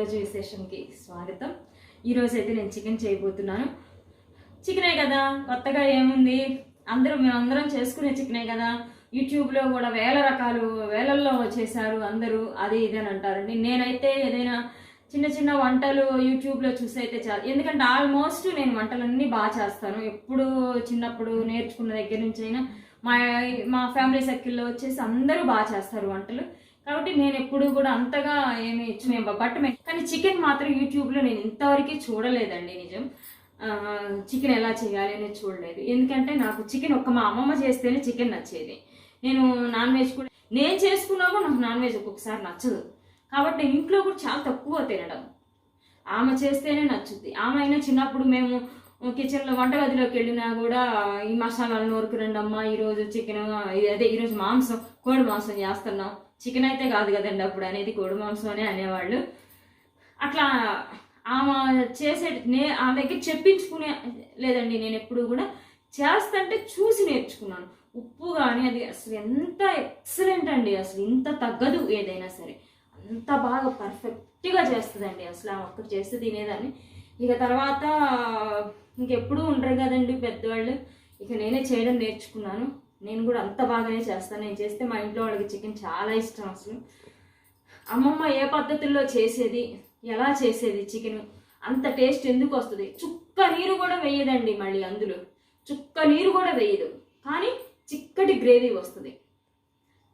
ఈరోజు విశేషంకి స్వాగతం. ఈరోజు అయితే నేను చికెన్ చేయబోతున్నాను. చికెనే కదా, కొత్తగా ఏముంది, మేమందరం చేసుకునే చికెనే కదా. యూట్యూబ్లో కూడా వేల రకాలు వేలల్లో చేశారు అందరూ, అది ఇది అని అంటారండి. నేనైతే ఏదైనా చిన్న చిన్న వంటలు యూట్యూబ్లో చూసి అయితే ఎందుకంటే ఆల్మోస్ట్ నేను వంటలన్నీ బాగా చేస్తాను. ఎప్పుడు చిన్నప్పుడు నేర్చుకున్న దగ్గర నుంచి అయినా మా ఫ్యామిలీ సర్కిల్లో వచ్చేసి అందరూ బాగా చేస్తారు వంటలు. కాబట్టి నేను ఎప్పుడు కూడా అంతగా ఏమి కానీ చికెన్ మాత్రం యూట్యూబ్లో నేను ఇంతవరకు చూడలేదండి. నిజం, చికెన్ ఎలా చేయాలి అనేది చూడలేదు. ఎందుకంటే నాకు చికెన్ మా అమ్మమ్మ చేస్తేనే చికెన్ నచ్చేది. నేను నాన్ వెజ్ కూడా నేను చేసుకున్నా కూడా నాకు నాన్ వెజ్ ఒక్కొక్కసారి నచ్చదు. కాబట్టి నేను ఇంట్లో కూడా చాలా తక్కువ తినడం. ఆమె చేస్తేనే నచ్చుద్ది. ఆమె అయినా చిన్నప్పుడు మేము కిచెన్లో వంటగదిలోకి వెళ్ళినా కూడా ఈ మసాలాలు నూరుకు రండి అమ్మ, ఈరోజు చికెన్ ఈరోజు మాంసం, కోడి మాంసం చేస్తున్నాం, చికెన్ అయితే కాదు కదండి అప్పుడు అనేది, కోడి మాంసం అనే అనేవాళ్ళు. అట్లా ఆమె ఆమె దగ్గర చెప్పించుకునే లేదండి. నేను ఎప్పుడు కూడా చేస్తుంటే చూసి నేర్చుకున్నాను. ఉప్పు కానీ అది అసలు ఎంత ఎక్సలెంట్ అండి, అసలు ఇంత తగ్గదు. ఏదైనా సరే అంత బాగా పర్ఫెక్ట్గా చేస్తుందండి. అసలు ఆమె ఒక్కటి చేస్తే తినేదాన్ని. ఇక తర్వాత ఇంకెప్పుడు ఉండరు కదండి పెద్దవాళ్ళు, ఇక నేనే చేయడం నేర్చుకున్నాను. నేను కూడా అంత బాగానే చేస్తాను. నేను చేస్తే మా ఇంట్లో వాళ్ళకి చికెన్ చాలా ఇష్టం. అసలు అమ్మమ్మ ఏ పద్ధతుల్లో చేసేది, ఎలా చేసేది చికెన్ అంత టేస్ట్ ఎందుకు వస్తుంది? చుక్క నీరు కూడా వేయదండి, మళ్ళీ అందులో చుక్క నీరు కూడా వేయదు, కానీ చిక్కటి గ్రేవీ వస్తుంది.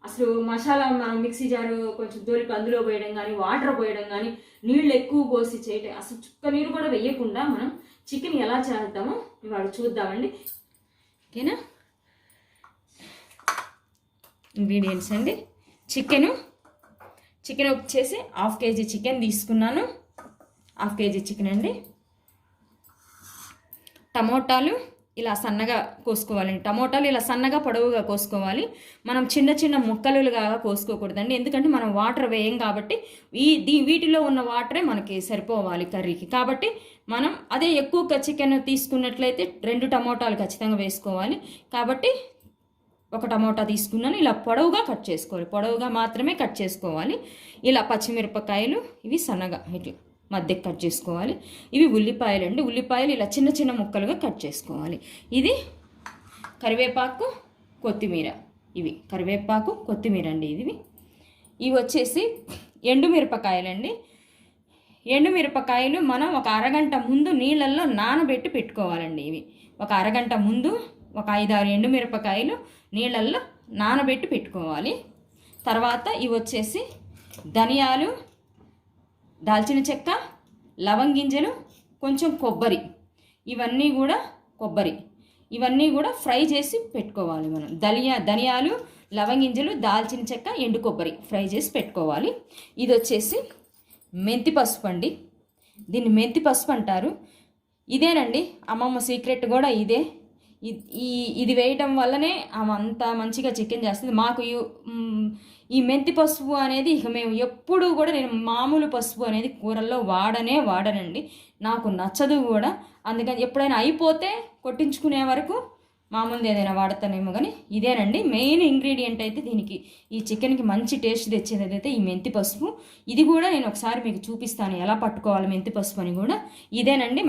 అసలు మసాలా మిక్సీ జారు కొంచెం దొరికి అందులో పోయడం కానీ, వాటర్ పోయడం కానీ, నీళ్ళు ఎక్కువ పోసి చేయటం, అసలు చుక్క నీరు కూడా వేయకుండా మనం చికెన్ ఎలా చేద్దామో ఇవాళ చూద్దామండి. ఓకేనా? ఇంగ్రీడియంట్స్ అండి, చికెన్ వచ్చేసి 1/2 kg చికెన్ తీసుకున్నాను. 1/2 kg చికెన్ అండి. టమోటాలు ఇలా సన్నగా కోసుకోవాలండి. టమోటాలు ఇలా సన్నగా పొడవుగా కోసుకోవాలి. మనం చిన్న చిన్న ముక్కలుగా కోసుకోకూడదండి, ఎందుకంటే మనం వాటర్ వేయం కాబట్టి వీటిలో ఉన్న వాటరే మనకి సరిపోవాలి కర్రీకి. కాబట్టి మనం అదే ఎక్కువ చికెన్ తీసుకున్నట్లయితే 2 టమోటాలు ఖచ్చితంగా వేసుకోవాలి. కాబట్టి 1 టమోటా తీసుకున్నాను. ఇలా పొడవుగా కట్ చేసుకోవాలి, పొడవుగా మాత్రమే కట్ చేసుకోవాలి. ఇలా పచ్చిమిరపకాయలు ఇవి సన్నగా ఇట్లా మధ్యకి కట్ చేసుకోవాలి. ఇవి ఉల్లిపాయలు అండి. ఉల్లిపాయలు ఇలా చిన్న చిన్న ముక్కలుగా కట్ చేసుకోవాలి. ఇది కరివేపాకు, కొత్తిమీర. ఇవి కరివేపాకు, కొత్తిమీర అండి. ఇవి వచ్చేసి ఎండుమిరపకాయలండి. ఎండుమిరపకాయలు మనం ఒక అరగంట ముందు నీళ్ళల్లో నానబెట్టి పెట్టుకోవాలండి. ఇవి ఒక అరగంట ముందు ఒక 5-6 ఎండుమిరపకాయలు నీళ్ళల్లో నానబెట్టి పెట్టుకోవాలి. తర్వాత ఇవి వచ్చేసి ధనియాలు, దాల్చిన చెక్క, లవంగింజలు, కొంచెం కొబ్బరి, ఇవన్నీ కూడా ఫ్రై చేసి పెట్టుకోవాలి. మనం ధనియాలు, లవంగింజలు, దాల్చిన చెక్క, ఎండు కొబ్బరి ఫ్రై చేసి పెట్టుకోవాలి. ఇది వచ్చేసి మెంతి పసుపు అండి. దీన్ని మెంతి పసుపు అంటారు. ఇదేనండి అమ్మమ్మ సీక్రెట్ కూడా ఇదే. ఇది వేయటం వల్లనే ఆమె అంత మంచిగా చికెన్ చేస్తుంది. మాకు ఈ మెంతి పసుపు అనేది ఇక మేము ఎప్పుడు కూడా, నేను మామూలు పసుపు అనేది కూరల్లో వాడనండి, నాకు నచ్చదు కూడా. అందుకని ఎప్పుడైనా అయిపోతే కొట్టించుకునే వరకు మామూలుది ఏదైనా వాడతానేమో, కానీ ఇదేనండి మెయిన్ ఇంగ్రీడియంట్. అయితే దీనికి ఈ చికెన్కి మంచి టేస్ట్ తెచ్చేది అయితే ఈ మెంతి పసుపు. ఇది కూడా నేను ఒకసారి మీకు చూపిస్తాను ఎలా పట్టుకోవాలి మెంతి పసుపు అని కూడా. ఇదేనండి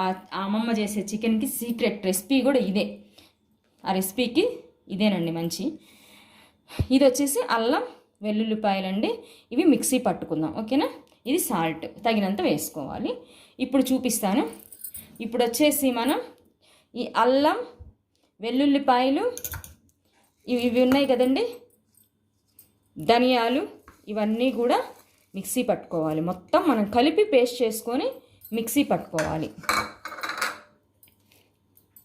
ఆ అమ్మమ్మ చేసే చికెన్కి సీక్రెట్ రెసిపీ కూడా ఇదే. ఆ రెసిపీకి ఇదేనండి మంచి. ఇది వచ్చేసి అల్లం వెల్లుల్లిపాయలండి. ఇవి మిక్సీ పట్టుకుందాం, ఓకేనా? ఇది సాల్ట్ తగినంత వేసుకోవాలి. ఇప్పుడు చూపిస్తాను. ఇప్పుడు వచ్చేసి మనం ఈ అల్లం వెల్లుల్లిపాయలు ఇవి ఉన్నాయి కదండి, ధనియాలు, ఇవన్నీ కూడా మిక్సీ పట్టుకోవాలి. మొత్తం మనం కలిపి పేస్ట్ చేసుకొని మిక్సీ పట్టుకోవాలి.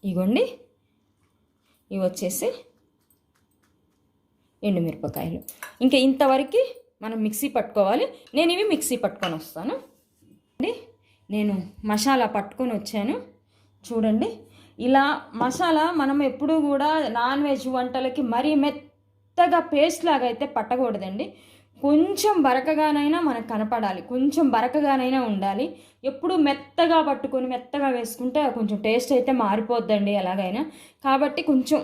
ఇగోండి, ఇవి వచ్చేసి ఎండుమిరపకాయలు. ఇంకా ఇంతవరకు మనం మిక్సీ పట్టుకోవాలి. నేను ఇవి మిక్సీ పట్టుకొని వస్తాను అండి. నేను మసాలా పట్టుకొని వచ్చాను చూడండి. ఇలా మసాలా మనం ఎప్పుడూ కూడా నాన్ వెజ్ వంటలకి మరీ మెత్తగా పేస్ట్ లాగా అయితే పట్టకూడదండి. కొంచెం బరకగానైనా మనకు కనపడాలి, కొంచెం బరకగానైనా ఉండాలి. ఎప్పుడు మెత్తగా పట్టుకొని మెత్తగా వేసుకుంటే కొంచెం టేస్ట్ అయితే మారిపోద్దండి ఎలాగైనా. కాబట్టి కొంచెం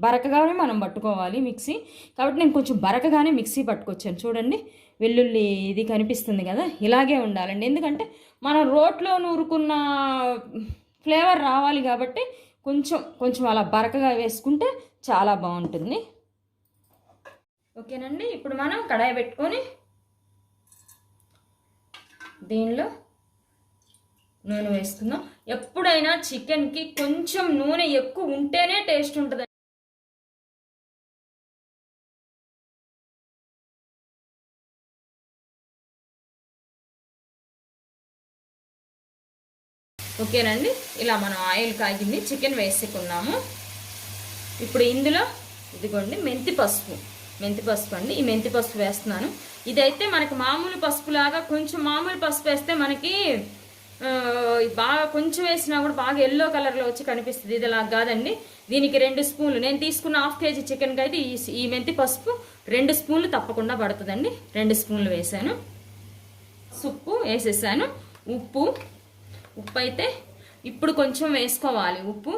బరకగానే మనం పట్టుకోవాలి మిక్సీ. కాబట్టి నేను కొంచెం బరకగానే మిక్సీ పట్టుకొచ్చాను చూడండి. వెల్లుల్లి ఇది కనిపిస్తుంది కదా, ఇలాగే ఉండాలండి. ఎందుకంటే మనం రోట్లో నూరుకున్న ఫ్లేవర్ రావాలి కాబట్టి కొంచెం కొంచెం అలా బరకగా వేసుకుంటే చాలా బాగుంటుంది. ఓకేనండి, ఇప్పుడు మనం కడాయి పెట్టుకొని దీనిలో నూనె వేసుకుందాం. ఎప్పుడైనా చికెన్కి కొంచెం నూనె ఎక్కువ ఉంటేనే టేస్ట్ ఉంటుంది. ఓకేనండి, ఇలా మనం ఆయిల్ కాగింది, చికెన్ వేసుకున్నాము. ఇప్పుడు ఇందులో ఇదిగోండి మెంతి పసుపు అండి. ఈ మెంతి పసుపు వేస్తున్నాను. ఇదైతే మనకి మామూలు పసుపులాగా, కొంచెం మామూలు పసుపు వేస్తే మనకి బాగా కొంచెం వేసినా కూడా బాగా ఎల్లో కలర్లో వచ్చి కనిపిస్తుంది. ఇది అలా కాదండి. దీనికి 2 స్పూన్లు, నేను తీసుకున్న 1/2 కేజీ చికెన్కి అయితే ఈ మెంతి పసుపు 2 స్పూన్లు తప్పకుండా పడుతుందండి. 2 స్పూన్లు వేసాను. ఉప్పు వేసేసాను. ఉప్పు అయితే ఇప్పుడు కొంచెం వేసుకోవాలి. ఉప్పు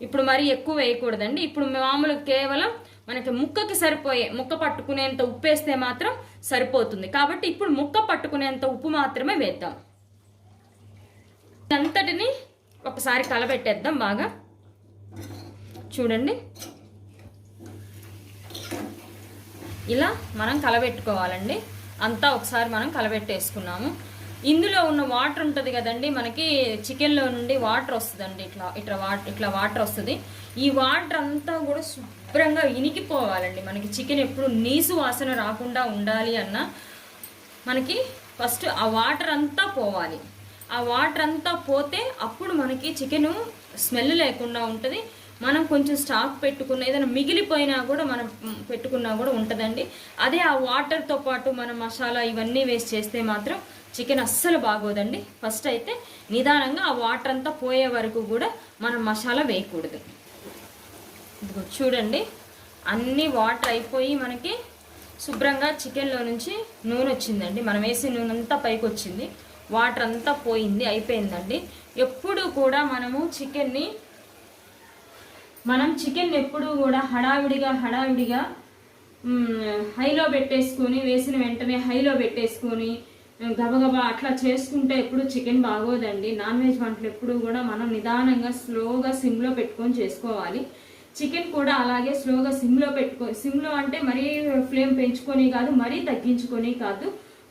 ఇప్పుడు మరీ ఎక్కువ వేయకూడదండి. ఇప్పుడు మామూలుగా కేవలం మనకి ముక్కకి సరిపోయే, ముక్క పట్టుకునేంత ఉప్పు వేస్తే మాత్రం సరిపోతుంది. కాబట్టి ఇప్పుడు ముక్క పట్టుకునేంత ఉప్పు మాత్రమే వేద్దాం. అంతటిని ఒకసారి కలబెట్టేద్దాం బాగా. చూడండి, ఇలా మనం కలబెట్టుకోవాలండి. అంతా ఒకసారి మనం కలబెట్టేసుకున్నాము. ఇందులో ఉన్న వాటర్ ఉంటుంది కదండి, మనకి చికెన్లో నుండి వాటర్ వస్తుందండి. ఇట్లా వాటర్ వస్తుంది. ఈ వాటర్ అంతా కూడా శుభ్రంగా ఇనికిపోవాలండి. మనకి చికెన్ ఎప్పుడు నీసు వాసన రాకుండా ఉండాలి అన్న మనకి ఫస్ట్ ఆ వాటర్ అంతా పోవాలి. ఆ వాటర్ అంతా పోతే అప్పుడు మనకి చికెను స్మెల్ లేకుండా ఉంటుంది. మనం కొంచెం స్టాక్ పెట్టుకున్న ఏదైనా మిగిలిపోయినా కూడా మనం పెట్టుకున్నా కూడా ఉంటుందండి. అదే ఆ వాటర్తో పాటు మనం మసాలా ఇవన్నీ వేసి చేస్తే మాత్రం చికెన్ అస్సలు బాగోదండి. ఫస్ట్ అయితే నిదానంగా ఆ వాటర్ అంతా పోయే వరకు కూడా మనం మసాలా వేయకూడదు. చూడండి, అన్ని వాటర్ అయిపోయి మనకి శుభ్రంగా చికెన్లో నుంచి నూనె వచ్చిందండి. మనం వేసిన నూనె అంతా పైకి వచ్చింది, వాటర్ అంతా పోయింది, అయిపోయిందండి. ఎప్పుడు కూడా చికెన్ ఎప్పుడు కూడా హడావిడిగా హైలో పెట్టేసుకొని, వేసిన వెంటనే హైలో పెట్టేసుకొని గబగబా అట్లా చేసుకుంటే ఎప్పుడు చికెన్ బాగోదండి. నాన్ వెజ్ వంటలు ఎప్పుడు కూడా మనం నిదానంగా స్లోగా సిమ్లో పెట్టుకొని చేసుకోవాలి. చికెన్ కూడా అలాగే స్లోగా సిమ్లో అంటే మరీ ఫ్లేమ్ పెంచుకొని కాదు, మరీ తగ్గించుకొని కాదు,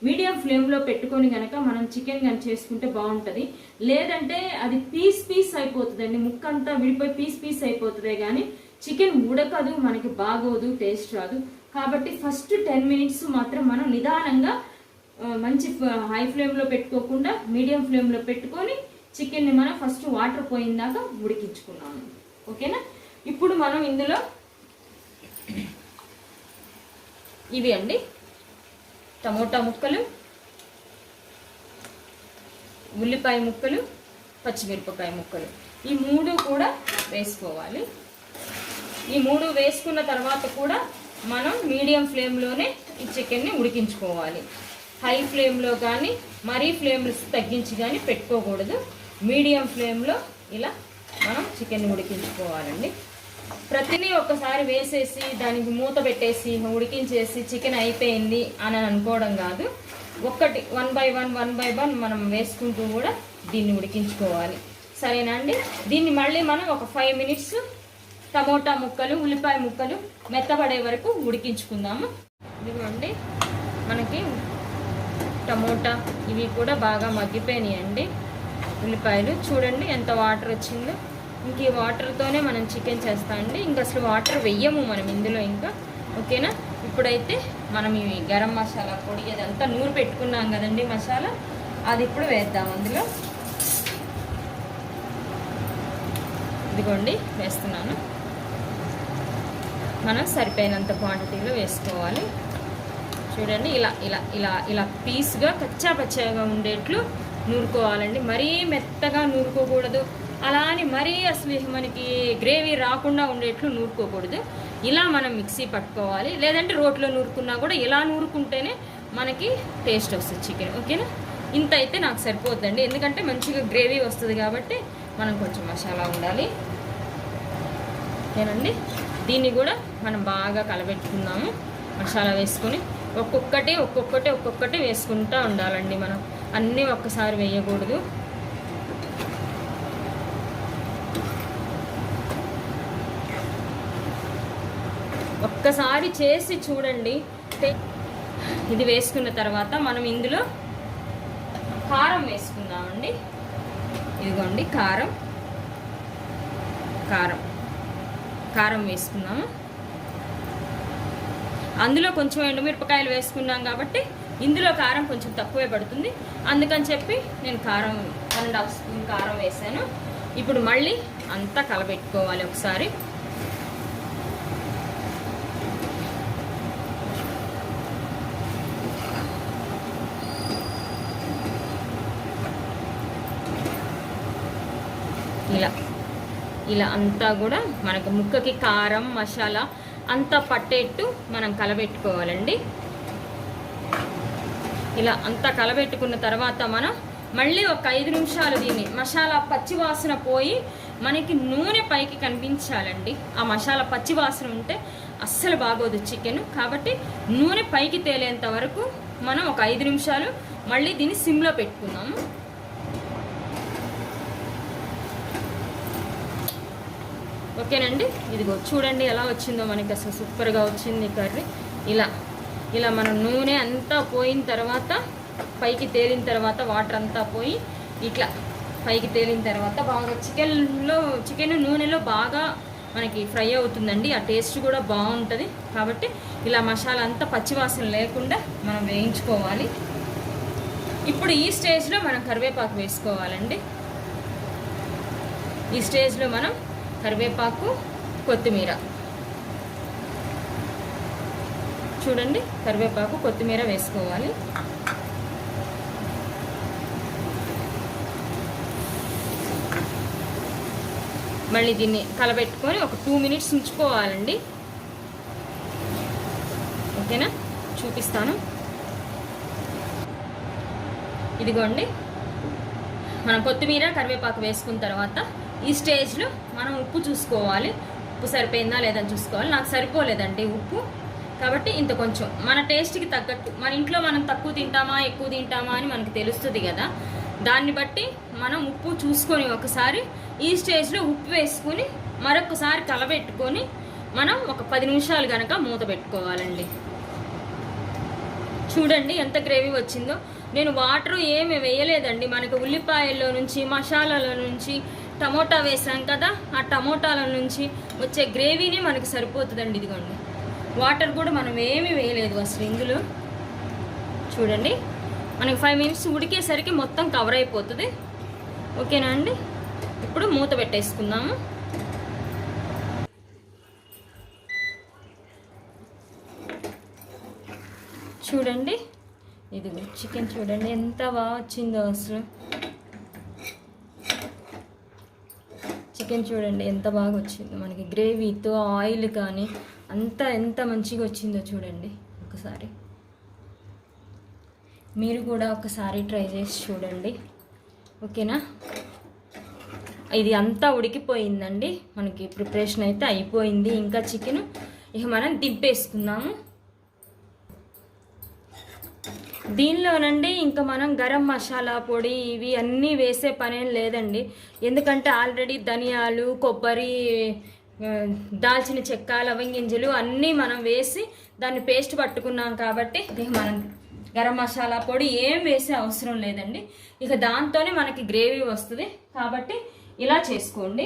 మీడియం ఫ్లేమ్లో పెట్టుకొని కనుక మనం చికెన్ కానీ చేసుకుంటే బాగుంటుంది. లేదంటే అది పీస్ అయిపోతుందండి. ముక్క అంతా విడిపోయి పీస్ అయిపోతుంది, కానీ చికెన్ ఉడకదు, మనకి బాగోదు, టేస్ట్ రాదు. కాబట్టి ఫస్ట్ 10 మినిట్స్ మాత్రం మనం నిదానంగా మంచి హై ఫ్లేమ్లో పెట్టుకోకుండా మీడియం ఫ్లేమ్లో పెట్టుకొని చికెన్ని మనం ఫస్ట్ వాటర్ పోయిందాక ఉడికించుకున్నాము. ఓకేనా, ఇప్పుడు మనం ఇందులో ఇవి అండి టమోటా ముక్కలు, ఉల్లిపాయ ముక్కలు, పచ్చిమిరపకాయ ముక్కలు, ఈ 3 కూడా వేసుకోవాలి. ఈ 3 వేసుకున్న తర్వాత కూడా మనం మీడియం ఫ్లేమ్లోనే ఈ చికెన్ని ఉడికించుకోవాలి. హై ఫ్లేమ్లో కానీ మరీ ఫ్లేమ్ తగ్గించి కానీ పెట్టుకోకూడదు. మీడియం ఫ్లేమ్లో ఇలా మనం చికెన్ని ఉడికించుకోవాలండి. ప్రతిదీ ఒక్కసారి వేసేసి దానికి మూత పెట్టేసి ఉడికించేసి చికెన్ అయిపోయింది అని అనుకోవడం కాదు. ఒక్కటి 1 by 1 మనం వేసుకుంటూ కూడా దీన్ని ఉడికించుకోవాలి. సరేనా అండి. దీన్ని మళ్ళీ మనం ఒక 5 మినిట్స్ టమోటా ముక్కలు, ఉల్లిపాయ ముక్కలు మెత్తబడే వరకు ఉడికించుకుందాము. ఇదిగోండి, మనకి టమోటా ఇవి కూడా బాగా మగ్గిపోయినాయండి. ఉల్లిపాయలు చూడండి ఎంత వాటర్ వచ్చిందో. ఇంక ఈ వాటర్తోనే మనం చికెన్ చేస్తామండి. ఇంక అసలు వాటర్ వెయ్యము మనం ఇందులో ఇంకా. ఓకేనా, ఇప్పుడైతే మనం ఈ గరం మసాలా పొడి అదంతా నూరు పెట్టుకున్నాం కదండి మసాలా, అది ఇప్పుడు వేద్దాం అందులో. ఇదిగోండి వేస్తున్నాను. మనం సరిపోయినంత క్వాంటిటీలో వేసుకోవాలి. చూడండి, ఇలా ఇలా ఇలా ఇలా పీస్గా పచ్చాగా ఉండేట్లు నూరుకోవాలండి. మరీ మెత్తగా నూరుకోకూడదు, అలా అని మరీ అసలు మనకి గ్రేవీ రాకుండా ఉండేట్లు నూరుకోకూడదు. ఇలా మనం మిక్సీ పట్టుకోవాలి. లేదంటే రోట్లో నూరుకున్నా కూడా ఇలా నూరుకుంటేనే మనకి టేస్ట్ వస్తుంది చికెన్. ఓకేనా, ఇంత అయితే నాకు సరిపోద్దండి. ఎందుకంటే మంచిగా గ్రేవీ వస్తుంది కాబట్టి మనం కొంచెం మసాలా ఉండాలి. ఓకేనండి, దీన్ని కూడా మనం బాగా కలబెట్టుకుందాము. మసాలా వేసుకొని ఒక్కొక్కటి వేసుకుంటూ ఉండాలండి. మనం అన్నీ ఒక్కసారి వేయకూడదు. ఒక్కసారి చేసి చూడండి. ఇది వేసుకున్న తర్వాత మనం ఇందులో కారం వేసుకుందామండి. ఇదిగోండి కారం వేసుకున్నాము. అందులో కొంచెం ఎండుమిరపకాయలు వేసుకున్నాం కాబట్టి ఇందులో కారం కొంచెం తక్కువే పడుతుంది. అందుకని చెప్పి నేను 1.5 స్పూన్ కారం వేసాను. ఇప్పుడు మళ్ళీ అంతా కలబెట్టుకోవాలి ఒకసారి. ఇలా అంతా కూడా మనకు ముక్కకి కారం మసాలా అంతా పట్టేట్టు మనం కలబెట్టుకోవాలండి. ఇలా అంతా కలబెట్టుకున్న తర్వాత మనం మళ్ళీ ఒక 5 నిమిషాలు దీన్ని మసాలా పచ్చివాసన పోయి మనకి నూనె పైకి కనిపించాలండి. ఆ మసాలా పచ్చివాసన ఉంటే అస్సలు బాగోదు చికెన్. కాబట్టి నూనె పైకి తేలేంత వరకు మనం ఒక 5 నిమిషాలు మళ్ళీ దీన్ని సిమ్లో పెట్టుకుందాము. ఓకేనండి. ఇదిగో చూడండి ఎలా వచ్చిందో మనకి. అసలు సూపర్గా వచ్చింది కర్రీ. ఇలా మనం నూనె అంతా పోయిన తర్వాత పైకి తేలిన తర్వాత వాటర్ అంతా పోయి ఇట్లా పైకి తేలిన తర్వాత బాగా చికెన్ నూనెలో బాగా మనకి ఫ్రై అవుతుందండి. ఆ టేస్ట్ కూడా బాగుంటుంది. కాబట్టి ఇలా మసాలా అంతా పచ్చివాసన లేకుండా మనం వేయించుకోవాలి. ఇప్పుడు ఈ స్టేజ్లో మనం కరివేపాకు వేసుకోవాలండి. ఈ స్టేజ్లో మనం కరివేపాకు కొత్తిమీర చూడండి, కరివేపాకు కొత్తిమీర వేసుకోవాలి. మళ్ళీ దీన్ని కలబెట్టుకొని ఒక 2 మినిట్స్ ఉంచుకోవాలండి. ఓకేనా, చూపిస్తాను. ఇదిగోండి, మనం కొత్తిమీర కరివేపాకు వేసుకున్న తర్వాత ఈ స్టేజ్లో మనం ఉప్పు చూసుకోవాలి. ఉప్పు సరిపోయిందా లేదని చూసుకోవాలి. నాకు సరిపోలేదండి ఉప్పు. కాబట్టి ఇంత కొంచెం మన టేస్ట్కి తగ్గట్టు, మన ఇంట్లో మనం తక్కువ తింటామా ఎక్కువ తింటామా అని మనకు తెలుస్తుంది కదా. దాన్ని బట్టి మనం ఉప్పు చూసుకొని ఒకసారి ఈ స్టేజ్లో ఉప్పు వేసుకొని మరొకసారి కలబెట్టుకొని మనం ఒక 10 నిమిషాలు కనుక మూత పెట్టుకోవాలండి. చూడండి ఎంత గ్రేవీ వచ్చిందో. నేను వాటర్ ఏమి వేయలేదండి. మనకు ఉల్లిపాయల్లో నుంచి మసాలాల నుంచి టమోటా వేసాం కదా, ఆ టమోటాల నుంచి వచ్చే గ్రేవీనే మనకి సరిపోతుందండి. ఇదిగోండి, వాటర్ కూడా మనం ఏమీ వేయలేదు అసలు ఇందులో. చూడండి, మనకి 5 మినిట్స్ ఉడికేసరికి మొత్తం కవర్ అయిపోతుంది. ఓకేనా అండి, ఇప్పుడు మూత పెట్టేసుకుందాము. చూడండి, ఇది చికెన్ చూడండి ఎంత బాగా వచ్చిందో అసలు. చికెన్ చూడండి ఎంత బాగా వచ్చిందో మనకి, గ్రేవీతో ఆయిల్ కానీ అంతా ఎంత మంచిగా వచ్చిందో చూడండి. ఒకసారి మీరు కూడా ఒకసారి ట్రై చేసి చూడండి. ఓకేనా, ఇది అంతా ఉడికిపోయిందండి. మనకి ప్రిపరేషన్ అయితే అయిపోయింది. ఇంకా చికెన్ ఇక మనం దింపేసుకుందాము. దీనిలోనండి ఇంకా మనం గరం మసాలా పొడి ఇవి అన్నీ వేసే పనేం లేదండి. ఎందుకంటే ఆల్రెడీ ధనియాలు, కొబ్బరి, దాల్చిన చెక్క, లవంగింజలు అన్నీ మనం వేసి దాన్ని పేస్ట్ పట్టుకున్నాం కాబట్టి మనం గరం మసాలా పొడి ఏం వేసే అవసరం లేదండి. ఇక దాంతోనే మనకి గ్రేవీ వస్తుంది. కాబట్టి ఇలా చేసుకోండి.